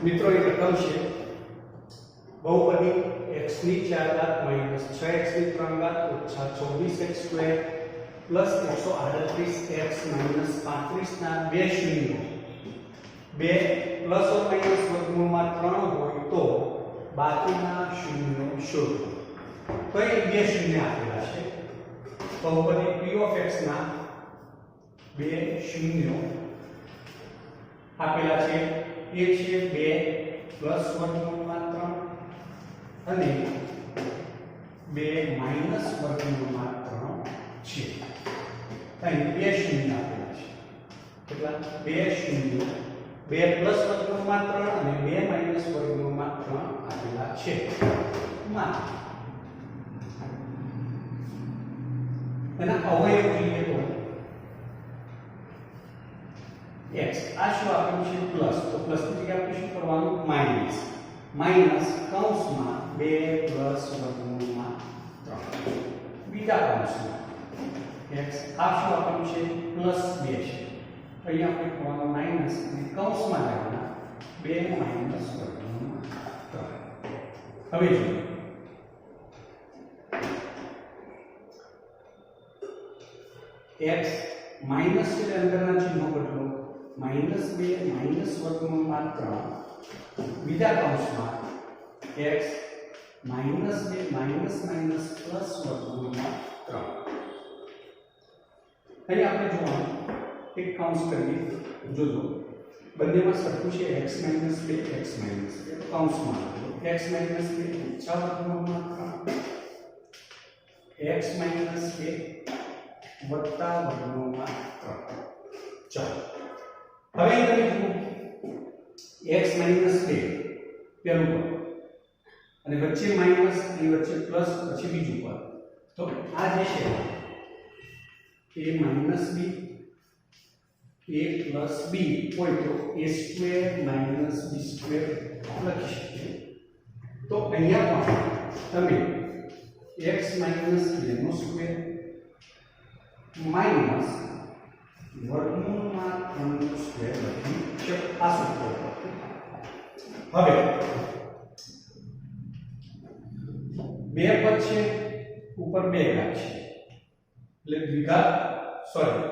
મિત્રો એક રકમ છે બહુપદી x ની 4 ઘાત માઈનસ 6x ની 3 ઘાત ઓછા 24x square plus 138x minus 35 ના બે શૂન્ય બે પ્લસ ઓર માઈનસ વર્ગમૂળમાં 3 હોય તો બાકીના શૂન્યો શોધો. તો એ બે શૂન્ય આપેલા છે. બહુપદી p of x ના બે શૂન્યો આપેલા છે. એ છે 2 પ્લસ વર્ગમૂળમાં 3 અને 2 માઈનસ વર્ગમૂળમાં 3 છે. અહીં બે શૂન્ય આપેલા છે. કેટલા? બે શૂન્ય 2 પ્લસ વર્ગમૂળમાં 3 અને 2 માઈનસ વર્ગમૂળમાં 3 આપેલા છે. માં એના અવયવ જોઈએ તો x આ શું આપેલું છે પ્લસ, તો પ્લસ ની જગ્યાએ આપણે શું કરવાનું માઈનસ, માઈનસ કૌંસમાં 2 પ્લસ વર્ગમૂળમાં 3 બીજા કૌંસમાં x આ શું આપેલું છે પ્લસ 2 છે. અહીંયા આપણે કરવાનું માઈનસ અને કૌંસમાં લાવવાના 2 માઈનસ વર્ગમૂળમાં 3. હવે જોઈએ x માઈનસ એટલે અંદરના ચિહ્નો બદલો -2 માઈનસ વર્ગમૂળમાં 3 બીજા કૌંસમાં x -2 માઈનસ માઈનસ પ્લસ વર્ગમૂળમાં 3. અહીં આપણે જોવાનું એક કૌંસ કરીએ. જોજો બંનેમાં સરખું છે x -2 x -2 કૌંસમાં x -2 ઓછા વર્ગમૂળમાં 3 x -2 વત્તા વર્ગમૂળમાં 3. ચાલો હવે તમે જુઓ x -2 પેલું પદ અને વચ્ચે માઈનસ અને વચ્ચે પ્લસ પછી બીજું પદ. તો આ જે છે એ -b a + b હોય તો a² - b² લખી શકીએ. તો અહીંયા પણ તમે x - 2 માઈનસ વર્ગમૂળમાં 3 સ્ક્વેર લખી શકો. આ સૂત્ર હવે બે પદ છે ઉપર બે ઘાત છે એટલે દ્વિઘાત સોરી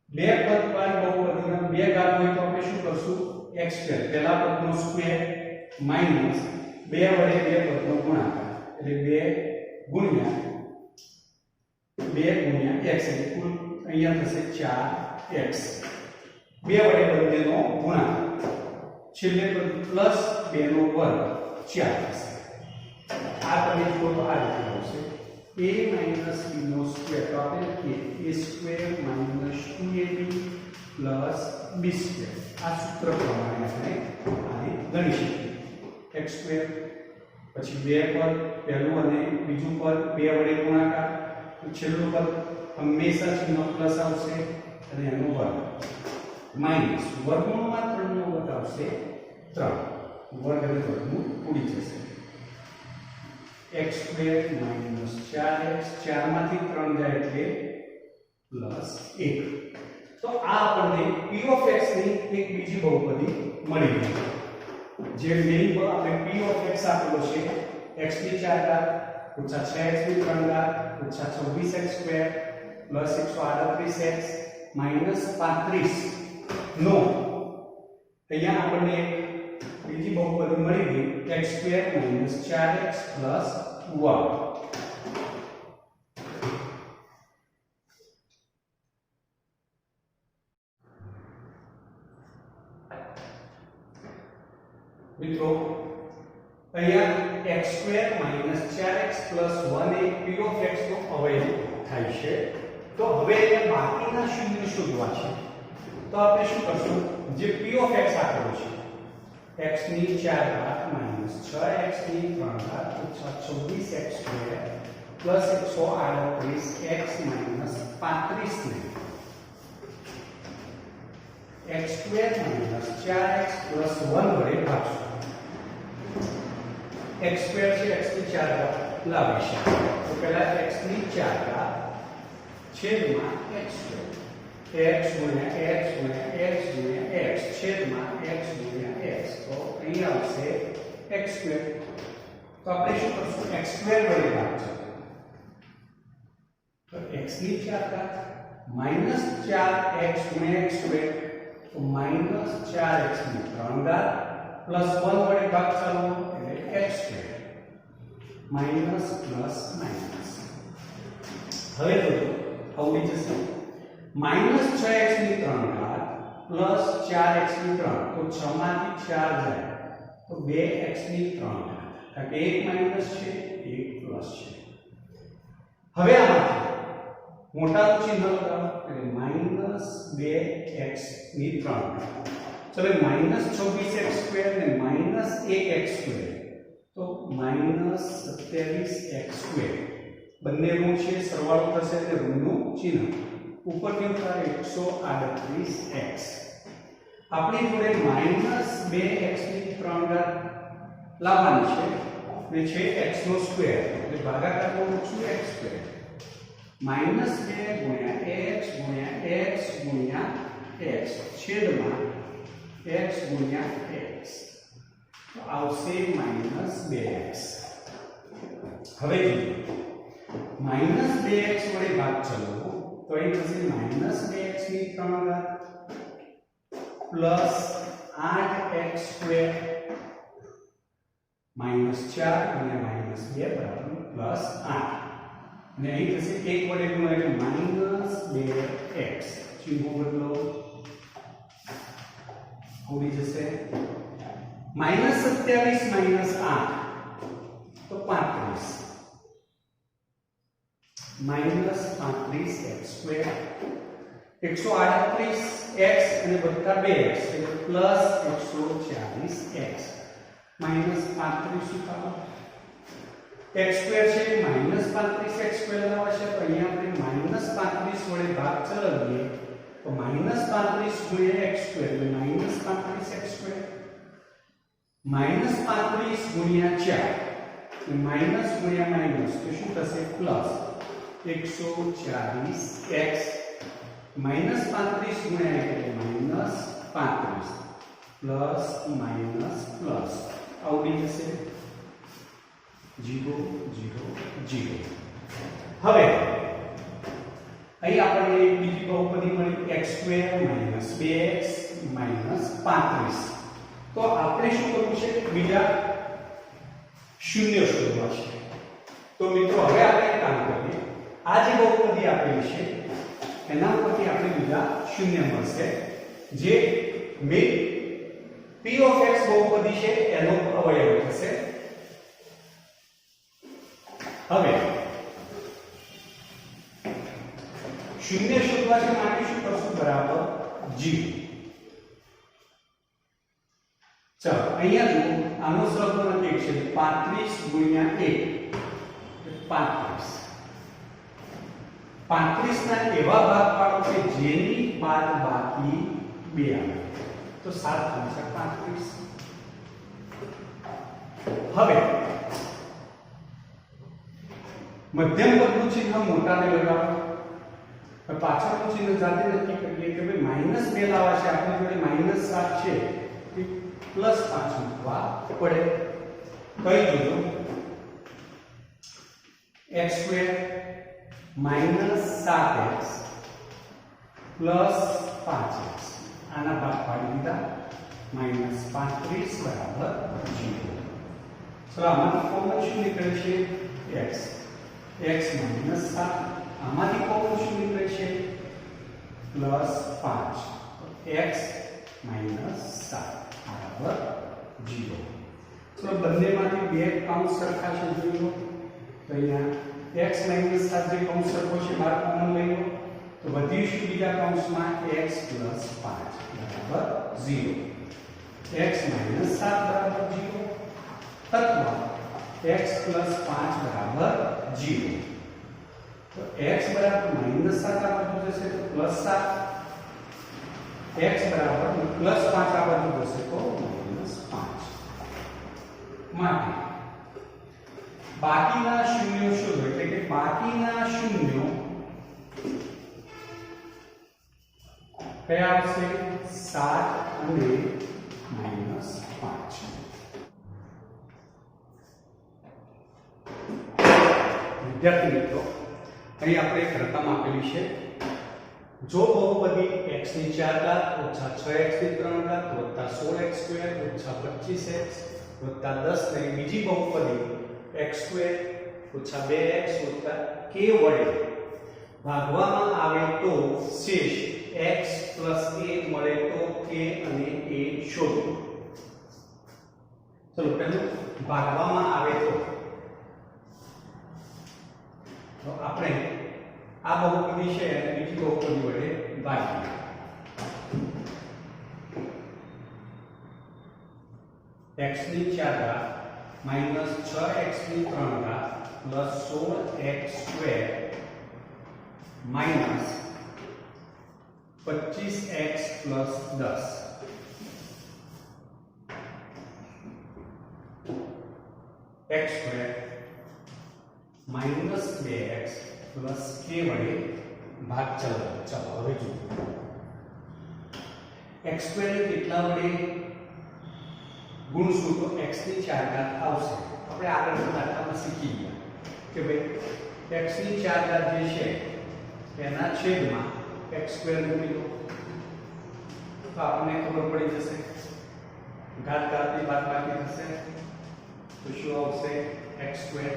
બે પદ પર બહુપદીના બે ઘાત હોય તો આપણે શું કરશું x² પહેલા પદનો સ્ક્વેર માઈનસ 2 વડે બે પદનો ગુણાકાર એટલે 2 ગુણ્યા 2 ગુણ્યા x એટલે કુલ અહીંયા થશે 4x 2 વડે બંનેનો ગુણાકાર છેલ્લે પદ પ્લસ 2 નો વર્ગ 4 થશે. આ તમે જુઓ તો આ રીતે આવશે a - b નો સ્ક્વેર તો આપણે લખીએ a² - 2ab + b². આ સૂત્ર પ્રમાણે આપણે આને ગણી શકીએ. x² પછી બે પદ પહેલું અને બીજું પદ 2 વડે ગુણાકાર છેલ્લું પદ હંમેશા ચિહ્ન પ્લસ આવશે અને એનો વર્ગ માઈનસ વર્ગમૂળમાં 3 નો વર્ગ આવશે 3 વર્ગ અને વર્ગમૂળ ઉડી જશે. x² - 4x 4 માંથી 3 જાય એટલે +1. તો આ આપણને p of x ની એક બીજી બહુપદી મળી ગઈ. જે મેઈન આપણે p of x આપેલો છે x ની 4 ઘાત ઓછા 6x ની 3 ઘાત ઓછા 24x square plus 138x minus 35 નો અહીંયા આપણને બીજી બહુપદી મળી ગઈ x² - 4x પ્લસ 1. મિત્રો અહીંયા x² - 4x plus 1 A p of x નો અવયવ થાય છે. તો હવે અહીંયા બાકીના શૂન્ય શોધવા છે. તો આપણે શું કરશું જે p of x આપેલો છે x ની 4 ઘાત માઈનસ 6x ની 3 ઘાત ઓછા 24x square plus 138x minus 35 ને x² - 4x પ્લસ 1 વડે ભાગશું. x² છે x ની 4 ઘાત લાવીશું. તો પહેલા x ની 4 ઘાત છેદમાં x² x ગુણ્યા x ગુણ્યા x ગુણ્યા x છેદમાં x ગુણ્યા x x સ્ક્વેર. તો આપણે શું કરશું? x સ્ક્વેર વડે ભાગ છે તો x ની 4 ઘાત -4x ગુણ્યા x સ્ક્વેર તો -4x ની 3 ઘાત પ્લસ 1 વડે ભાગ ચાલો એટલે x square minus plus minus. હવે તો આવડી જશે -6x ની 3 ઘાત પ્લસ 4x ની 3 તો 6 માંથી 4 જાય તો 2x ની 3 ઘાત કારણ કે એક માઈનસ છે એક પ્લસ છે. હવે આમાંથી મોટાનું ચિહ્ન લગાવો એટલે -2x ની 3 ઘાત. ચલો -26x સ્ક્વેર ને -1x સ્ક્વેર તો -27x સ્ક્વેર બંને ઋણ છે સરવાળો થશે એટલે ઋણનું ચિહ્ન ઉપરની ઉપર 138x. આપણી જોડે -2x ની 3 ઘાત લાવવાની છે ને છે x નો સ્ક્વેર એટલે ભાગાકારમાં મૂકશું x સ્ક્વેર -2 ગુણ્યા ax ગુણ્યા x ગુણ્યા x છેદમાં x ગુણ્યા x તો આવશે -2x. હવે જોઈએ -2x વડે ભાગ ચલાવો તો અહીં થશે -2x ની 3 ઘાત પ્લસ 8x સ્ક્વેર -4 ગુણ્યા -2 બરાબર પ્લસ 8 અને અહીં થશે 1 વડે ગુણ્યા એટલે -2x ચિહ્નો બદલો ઉડી જશે -27 -8 તો 35 -35x સ્ક્વેર 138x અને વત્તા 2x એટલે પ્લસ 140x -35 શું થશે x સ્ક્વેર છે -35x સ્ક્વેર આવશે તો અહીંયા આપણે -35 વડે ભાગ ચલાવીએ તો -35 ગુણ્યા x સ્ક્વેર એટલે -35x સ્ક્વેર -35 ગુણ્યા 4 માઈનસ ગુણ્યા માઈનસ તો શું થશે પ્લસ 140x -35 ગુણ્યા એટલે -35 પ્લસ માઈનસ પ્લસ આવડી જશે 0 0 0. હવે અહીં આપણને એક બીજી બહુપદી મળી x² - 2x - 35. તો આપણે શું કરવું છે બીજા શૂન્ય શોધવા છે. તો મિત્રો હવે આપણે એક કામ કરીએ આ જે બહુપદી આપેલી છે એના ઉપરથી આપણે બીજા શૂન્ય મળશે જે p of x બહુપદી છે એનો અવયવ થશે. હવે શૂન્ય શોધવા છે માટે શું કરશું બરાબર 0. ચાલો અહીંયા જો આનો સહગુણક એક છે 35 ગુણ્યા 1 35 35 ના એવા ભાગ પાડો કે જેની બાદ બાકી 2 આવે તો 7 થશે 35. હવે મધ્યમ પદનું ચિહ્ન મોટાને લગાવો પાછળનું ચિહ્ન જાતે નક્કી કરીએ કે ભાઈ -2 લાવવા છે આપણી જોડે -7 છે પ્લસ 5 મૂકવા પડે. કઈ જોજો x² -7x પ્લસ 5x આના ભાગ પાડી દીધા -35 બરાબર 0. ચલો આમાંથી કોમન શું નીકળે છે x x -7 આમાંથી કોમન શું નીકળે છે પ્લસ 5 x -7 બરાબર 0. ચલો બંનેમાંથી બે કૌંસ સરખા છે જોઈ લો તો અહીંયા x - 7 જે કૌંસ સરખો છે બહાર કોમન લઈ લો તો વધીશું બીજા કૌંસમાં x + 5 બરાબર 0. x - 7 બરાબર 0 અથવા x + 5 બરાબર 0. તો x બરાબર -7 આ બાજુ જશે તો +7 x બરાબર +5 આ બાજુ જશે તો -5. માટે બાકીના શૂન્યો શોધો એટલે કે બાકીના શૂન્યો કયા આવશે 7 અને -5. વિદ્યાર્થી મિત્રો, અહીં આપણે એક રકમ આપેલી છે. જો બહુપદી x ની 4 ઘાત ઓછા 6x ની 3 ઘાત વત્તા 16x સ્ક્વેર ઓછા 25x વત્તા 10 ને બીજી બહુપદી x સ્ક્વેર ઓછા 2x વત્તા k વડે ભાગવામાં આવે તો શેષ x પ્લસ 1 મળે તો k અને a શોધો. ચલો પહેલું ભાગવામાં આવે તો આપણે આ બહુપદી છે અને બીજી બહુપદી વડે ભાગીએ. x ની 4 ઘાત માઈનસ 6x ની 3 ઘાત plus 16x square minus 25x plus 10 x square minus 2x plus k વડે ભાગ ચલાવો. ચાલો હવે જુઓ x સ્ક્વેર ને કેટલા વડે ગુણશું તો x ની 4 ઘાત આવશે. આપણે આગળના દાખલામાં શીખી ગયા કે ભાઈ x ની 4 ઘાત જે છે એના છેદમાં x સ્ક્વેર મૂકી દો તો આપણને ખબર પડી જશે ઘાત ઘાતની બાદબાકી થશે તો શું આવશે x સ્ક્વેર.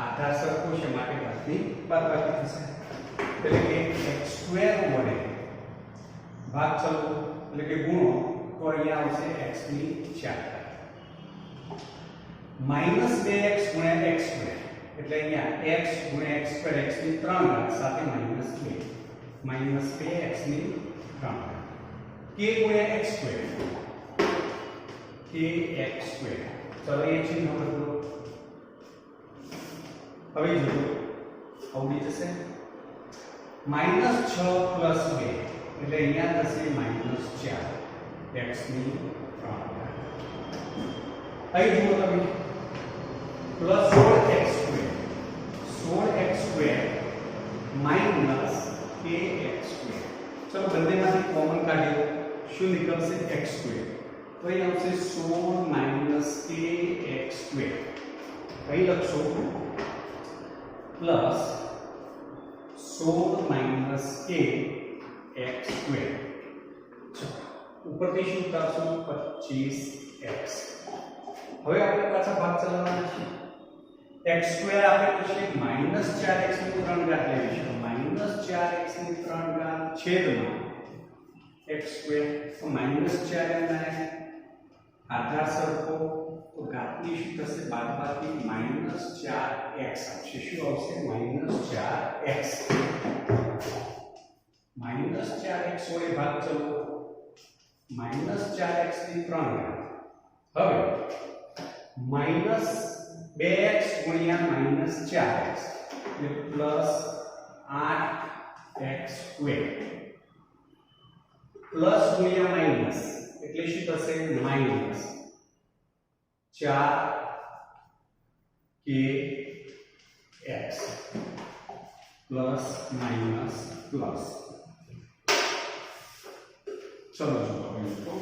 આધાર સરખો છે માટે ઘાતની બાદબાકી થશે એટલે કે x સ્ક્વેર વડે ભાગ ચલાવો એટલે કે ગુણો તો અહીંયા આવશે x ની 4 ઘાત માઈનસ 2x ગુણ્યા x સ્ક્વેર એટલે અહીંયા x ગુણ્યા x સ્ક્વેર x ની 3 ઘાત સાથે માઈનસ 2x ની 3 ઘાત k ગુણ્યા x સ્ક્વેર kx સ્ક્વેર. ચલો એ ચિહ્ન બદલો. હવે જુઓ આવડી જશે માઈનસ 6 પ્લસ 2 એટલે અહીંયા થશે માઈનસ 4 x ની 3 ઘાત. અહીં જુઓ તમે plus 16x square minus kx square. ચલો બંનેમાંથી કોમન કાઢી લો. શું નીકળશે x સ્ક્વેર તો અહીં આવશે 16 માઈનસ kx સ્ક્વેર. અહીં લખશો પ્લસ 16 માઈનસ kx સ્ક્વેર. ઉપરથી શું ઉતારશું 25x. હવે આપણે પાછા ભાગ ચલાવવાના છે. x સ્ક્વેર આપેલું છે માઈનસ 4x ની 3 ઘાત લેવી છે માઈનસ 4x ની 3 ઘાત છેદમાં x સ્ક્વેર તો માઈનસ 4 ના આધાર સરખો તો ઘાતની શું થશે બાદબાકી માઈનસ 4x આવશે. શું આવશે માઈનસ 4x. માઈનસ 4x વડે ભાગ ચલાવો માઈનસ 4x ની 3 ઘાત. હવે માઈનસ 2x ગુણ્યા માઈનસ 4x એટલે પ્લસ 8x સ્ક્વેર પ્લસ ગુણ્યા માઈનસ એટલે શું થશે minus 4kx plus minus plus. ચલો જુઓ મિત્રો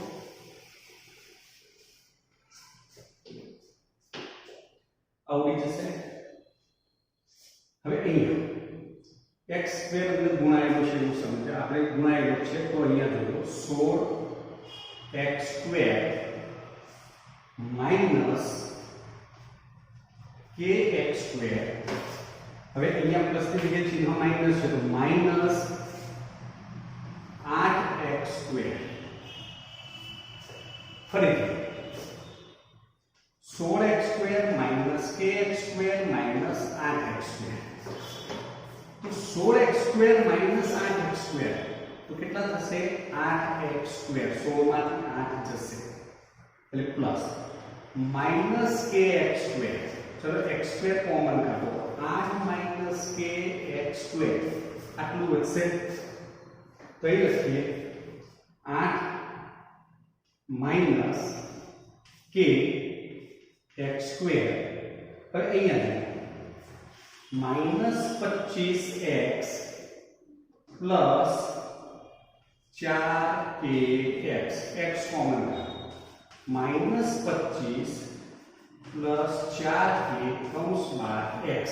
આવડી જશે. હવે અહીંયા x સ્ક્વેર એટલે ગુણાયેલો છે એવું સમજો. આપણે ગુણાયેલો છે તો અહીંયા જોજો 16x square minus kx square. હવે અહીંયા પ્લસ ની જગ્યાએ ચિહ્ન માઈનસ છે તો માઈનસ 8x સ્ક્વેર. ફરીથી 16x square minus kx square minus 8x square. તો 16x square minus 8x square તો કેટલા થશે 8x સ્ક્વેર. 16 માંથી 8 જશે એટલે પ્લસ માઈનસ kx સ્ક્વેર. ચલો x સ્ક્વેર કોમન કાઢો 8 માઈનસ kx સ્ક્વેર આટલું વધશે તો એ લખીએ 8 માઈનસ k x સ્ક્વેર. હવે અહીંયા minus 25x plus 4kx x common minus 25 plus 4 के कौंस बार x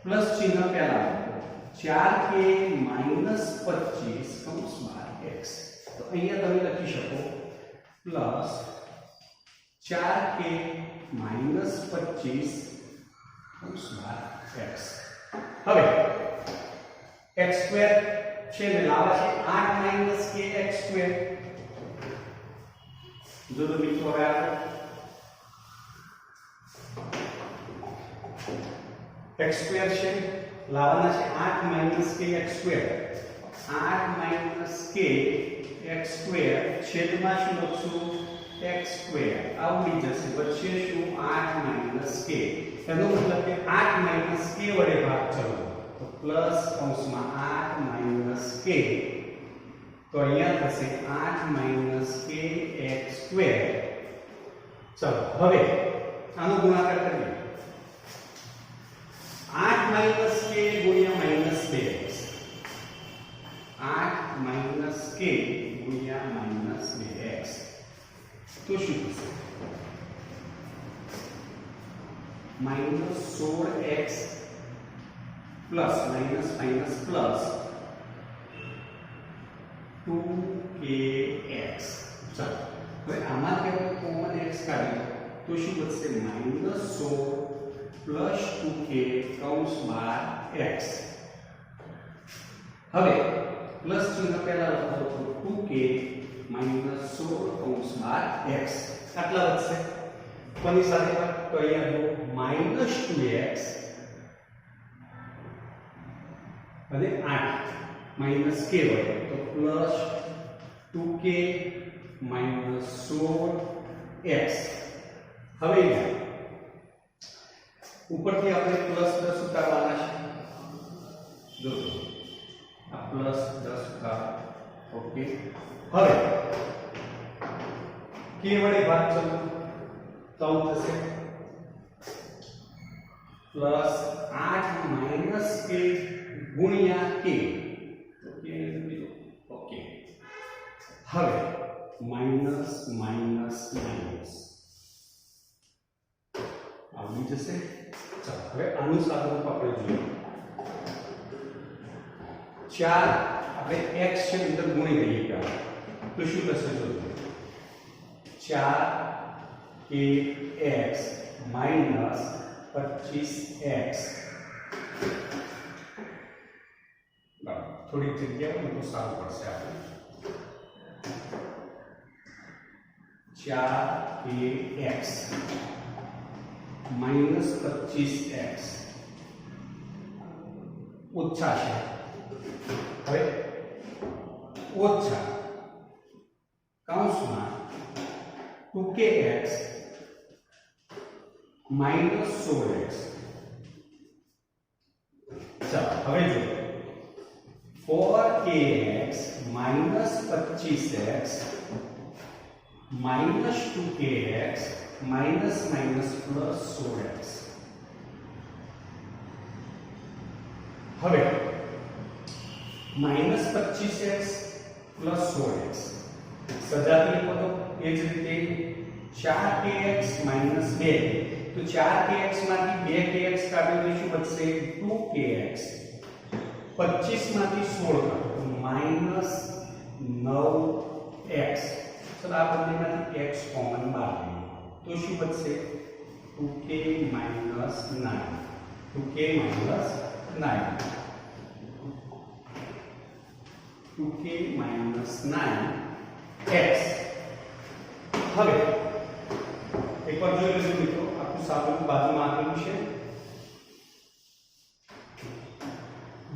प्लस चिन्ह पहला 4k माइनस 25 कौंस बार x तो અહીંયા તમે લખી શકો પ્લસ 4k માઇનસ 25 કૌંસ બાર x હવે x સ્ક્વેર છે ને લાવા છે 8 માઇનસ k x સ્ક્વેર જો તો મિત્રો હવે આપણે x સ્ક્વેર છે લાવવાના છે 8 minus k x square 8 minus k x square છેદમાં શું લખશું x સ્ક્વેર આવડી જશે વચ્ચે શું 8 માઇનસ k એનો મતલબ કે 8 માઇનસ k વડે ભાગ ચલો તો પ્લસ કૌંસમાં 8 માઇનસ k તો અહીંયા થશે 8 માઇનસ k x સ્ક્વેર ચલો હવે આનો ગુણાકાર કરીએ 8 माइनस k गुणिया माइनस 2x 8 माइनस k गुणिया माइनस 2x तो शू थशे minus 16x plus minus minus plus 2kx चलो હવે આમાં કેવો કોમન x કાઢી તો શું બચશે માઈનસ 16 प्लस 2k कौंस बार x હવે પ્લસ ચિહ્ન પહેલા લખો તો 2k માઈનસ 16 કૌંસ બાર x આટલા વધશે કોની સાથે તો અહીંયા જો માઈનસ 2x અને 8 માઈનસ k વડે તો પ્લસ 2k માઈનસ 16x હવે અહીંયા ઉપરથી આપણે પ્લસ 10 ઉતારવાના છે જો આ પ્લસ 10 ઉતાર ઓકે હવે k વડે ભાગ ચલો તો થશે પ્લસ 8 માઈનસ k ગુણ્યા k તો k ઓકે હવે માઈનસ માઈનસ માઈનસ આવી જશે चलो હવે આનું સાદુરૂપ આપણે જોઈએ 4 આપણે x છે અંદર ગુણી દઈએ કે તો શું થશે જો 4kx માઈનસ 25x થોડી જગ્યા હોય તો સારું પડશે આપણે 4kx माइनस 25x ओछा है હવે ઓછા કૌંસમાં 2kx માઈનસ 16x ચાલો હવે જો 4kx minus 25x minus 2kx minus minus plus 16x હવે माइनस 25x प्लस 16x સજાતી લખો તો એ જ રીતે 4kx માઈનસ 2 તો 4kx માંથી 2kx કાઢી દઈશું બચશે 2kx 25 માંથી 16 કાઢો તો માઈનસ 9x चलो आप બંનેમાંથી x કોમન બહાર લઈએ તો શું બચશે 2k minus 9 2k minus 9 2k minus 9x હવે એકવાર જોઈ લેજો મિત્રો આખું સાદું બાજુમાં આપેલું છે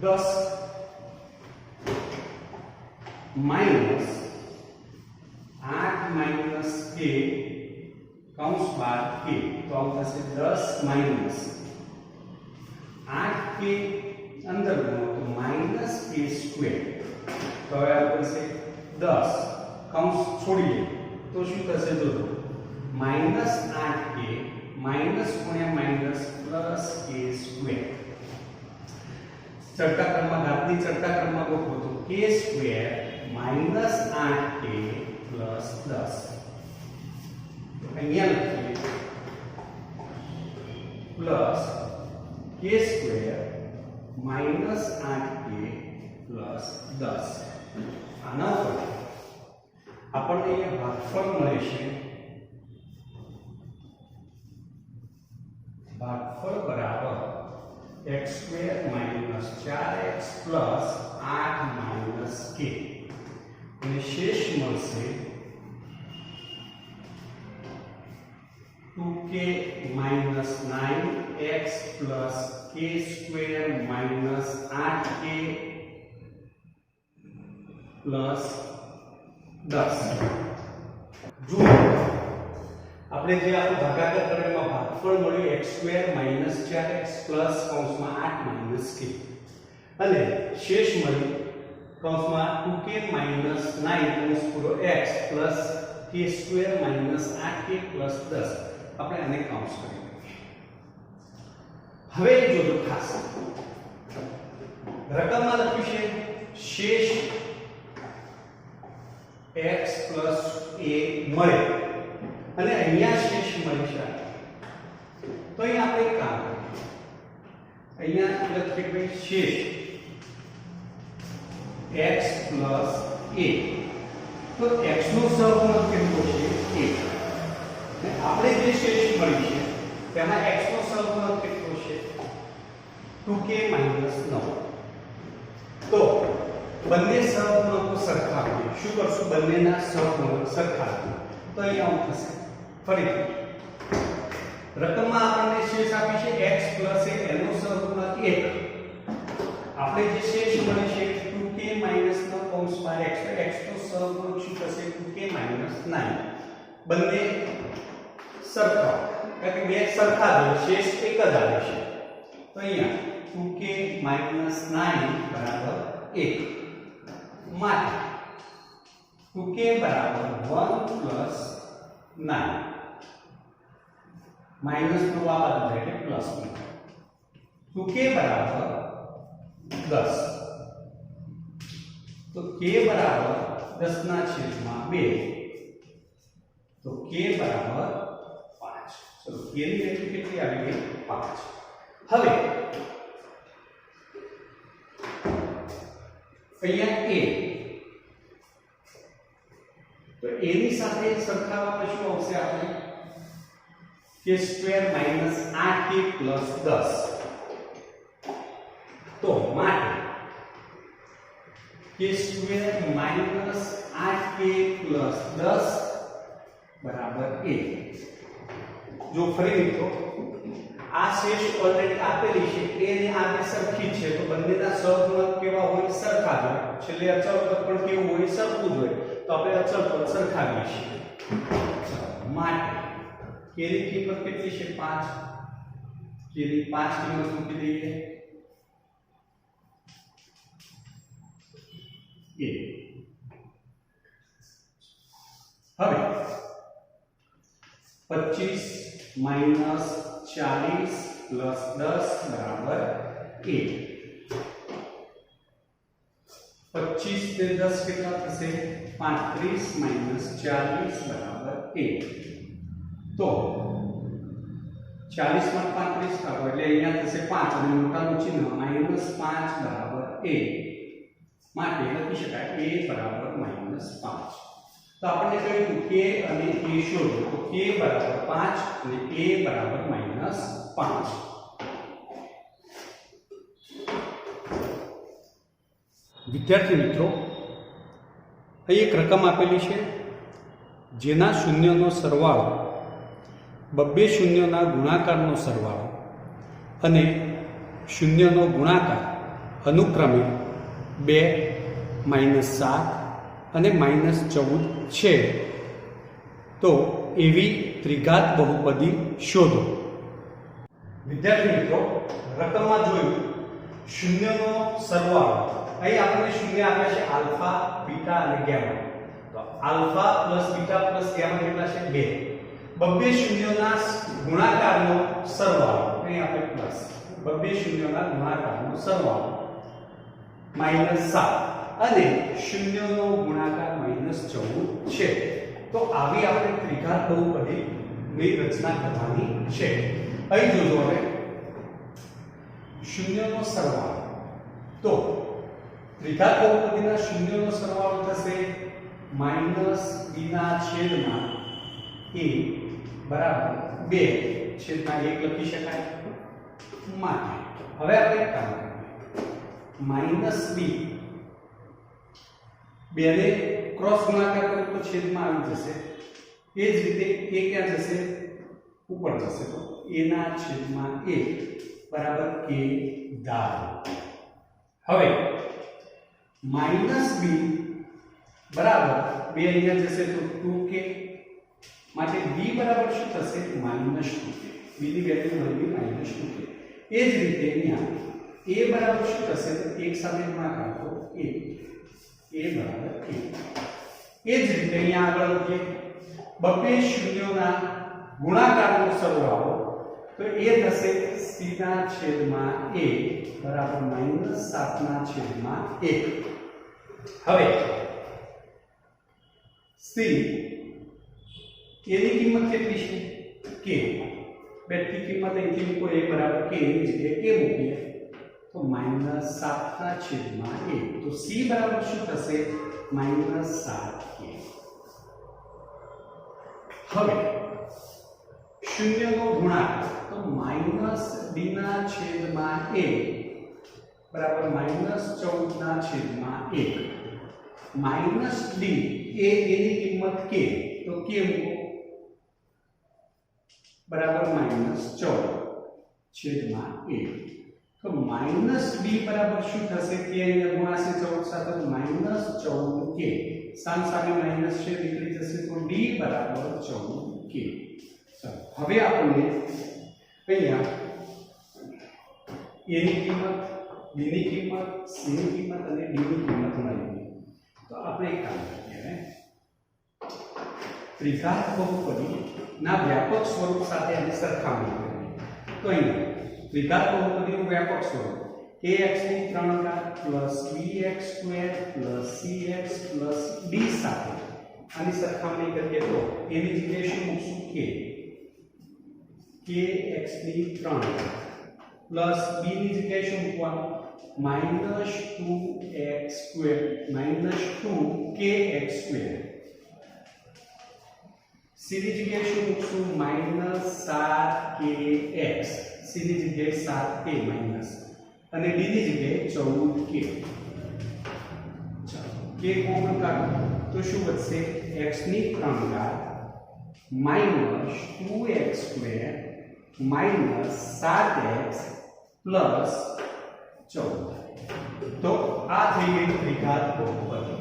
10 માઈનસ 8 माइनस k कौंस बार k तो आउट થશે 10 माइनस 8k अंदर गुणो तो माइनस k स्क्वायर तो હવે આપણે છે 10 કૌંસ છોડી દે તો શું થશે જો માઈનસ 8k માઈનસ ગુણ્યા માઈનસ પ્લસ k સ્ક્વેર ચડતા ક્રમમાં ઘાતની ચડતા ક્રમમાં ગોઠવો તો k square minus 8k plus 10 અહીંયા લખીએ પ્લસ k સ્ક્વેર -8k + 10 આના પર આપણને અહીંયા ભાગફળ મળે છે ભાગફળ બરાબર x² - 4x + 8 - k અને શેષ મળશે 2k - 9x + k² - 8k + 10 જો આપણે જે આપણો ભાગાકાર કરેલમાં ભાગફળ મળ્યું x² - 4x + 8 - k અને શેષ મળ્યું કૌંસમાં 2k - 9x + k² - 8k + 10 આપણે આને કૌંસ કરીએ હવે જોજો ખાસ રકમમાં લખ્યું છે શેષ x + a મળે અને અહીંયા શેષ મળી છે તો અહીંયા આપણે એક કામ કરીએ અહીંયા લખીએ કે શેષ x + a તો x નો સહગુણક કેટલો છે 1 અને આપણે જે શેષ મળી છે તેમાં x નો સહગુણક કેટલો છે 2k - 9 તો બંને સહગુણકો સરખા હોય શું કરશું બંનેના સહગુણક સરખા તો અહીંયા આવું થશે ફરીથી રકમમાં આપણને શેષ આપી છે x + a એનો સહગુણક 1 આપણે જે શેષ મળી છે 2k - 9 કૌંસમાં x તો x નો સહગુણક શું થશે 2k - 9 બંને સરખા કારણ કે બે સરખા જ શેષ એક જ આવે છે તો અહીંયા 2k - 9 = 1 માટે 2k = 1 + 9 માઈનસ નો આ બાજુ જાય એટલે પ્લસ 2k = 10 તો k = 10/2 તો k = 5 ચલો k ની વેલ્યુ કેટલી આવી ગઈ 5 હવે અહીંયા a તો a ની સાથે સરખાવવામાં શું આવશે આપણે k² - 8k + 10 તો માટે k² - 8k + 10 બરાબર a જો ફરી મિત્રો આ શેષ ઓલરેડી આપેલી છે a ને આ બે સરખી છે તો બંનેના સહગુણક કેવા હોય સરખા જ હોય છેલ્લે અચળ પદ પણ કેવું હોય સરખું જ હોય તો આપણે અચળ પદ સરખાવીએ છીએ માટે k ની કિંમત કેટલી છે 5 k ની 5 કિંમત મૂકી દઈએ હવે 25 - 40 + 10 બરાબર 1 25 ને 10 કેટલા થશે 35 - 40 બરાબર 1 તો 40 માં 35 કાઢો એટલે અહીંયા થશે 5 અને મોટાનું ચિહ્ન -5 બરાબર a માટે લખી શકાય a બરાબર -5 તો આપણને કહ્યું k અને a શોધો તો k બરાબર 5 અને a બરાબર -5 વિદ્યાર્થી મિત્રો અહીં એક રકમ આપેલી છે જેના શૂન્યનો સરવાળો બબ્બે શૂન્યના ગુણાકારનો સરવાળો અને શૂન્યનો ગુણાકાર અનુક્રમે 2 - 7 અને -14 છે તો એવી ત્રિઘાત બહુપદી શોધો વિદ્યાર્થી મિત્રો રકમમાં જોયું શૂન્યનો સરવાળો અહીં આપણને શૂન્ય આપે છે આલ્ફા બીટા અને ગામા તો alpha plus beta plus gamma કેટલા છે 2 બબ્બે શૂન્યોના ગુણાકારનો સરવાળો અહીં આપણે પ્લસ બબ્બે શૂન્યોના ગુણાકારનો સરવાળો -7 અને શૂન્યનો ગુણાકાર -14 છે તો આવી આપણે ત્રિઘાત બહુપદી ની રચના કરવાની છે અહીં જોજો હવે શૂન્યનો સરવાળો તો ત્રિઘાત બહુપદીના શૂન્યોનો સરવાળો થશે માઈનસ b ના છેદમાં a બરાબર 2 છેદમાં 1 લખી શકાય. માટે હવે આપણે એક કામ કરીએ, માઈનસ b 2 ને ક્રોસ ગુણાકાર કરો તો છેદમાં આવી જશે. એ જ રીતે a ક્યાં જશે? ઉપર જશે. તો a ના છેદમાં 1 બરાબર k ધારો. હવે માઈનસ b બરાબર 2 અહીંયા જશે તો 2k, માટે b બરાબર શું થશે? Minus 2k. b ની વેલ્યુ મળી -2k. એ જ રીતે અહીંયા a બરાબર શું થશે? તો 1 સાથે ગુણાકાર તો 1, a બરાબર 1. એ જ રીતે અહીંયા આગળ લખીએ બપે શૂન્યોના ગુણાકારનો સરવાળો, તો એ થશે c ના છેદમાં a બરાબર -7 ના છેદમાં 1. હવે c એની કિંમત કેટલી છે? k. બેટની કિંમત અહીંથી મૂકો, a બરાબર k ની જગ્યાએ k મૂકીએ તો -7 ના છેદમાં 1. તો c બરાબર શું થશે? -7k. હવે શૂન્યનો ગુણાકાર, તો -d ના છેદમાં a બરાબર -14 ના છેદમાં 1. -d એ એની કિંમત k, તો k મૂકો બરાબર -14 છેદમાં 1. તો -d બરાબર શું થશે? k અહીંયા ગુણાશે 14 સાથે, તો -14k. સામે માઈનસ છે નીકળી જશે, તો d બરાબર 14k. ચાલો હવે આપણે અહીંયા a ની કિંમત, b ની કિંમત, c ની કિંમત અને d ની કિંમત મળી. તો આપણે એક કામ કરીએ, ત્રિઘાત બહુપદી ના વ્યાપક સ્વરૂપ સાથે આની સરખામણી કરીએ. તો અહીંયા ત્રિઘાત બહુપદીનું વ્યાપક સ્વરૂપ ax ની 3 ઘાત plus bx square plus cx plus d સાથે આની સરખામણી કરીએ તો એની જગ્યાએ શું મૂકશું? kx ની 3 ઘાત પ્લસ b ની જગ્યાએ શું મૂકવાનું? -2x square -2kx square. c ની જગ્યાએ શું મૂકશું? -7kx. c ની જગ્યાએ 7k માઈનસ અને d ની જગ્યાએ 14k. ચાલો k કોમન કાઢો તો શું વધશે? x ની 3 ઘાત -2x સ્ક્વેર -7x પ્લસ 14. તો આ થઈ ગઈ ત્રિઘાત બહુપદી.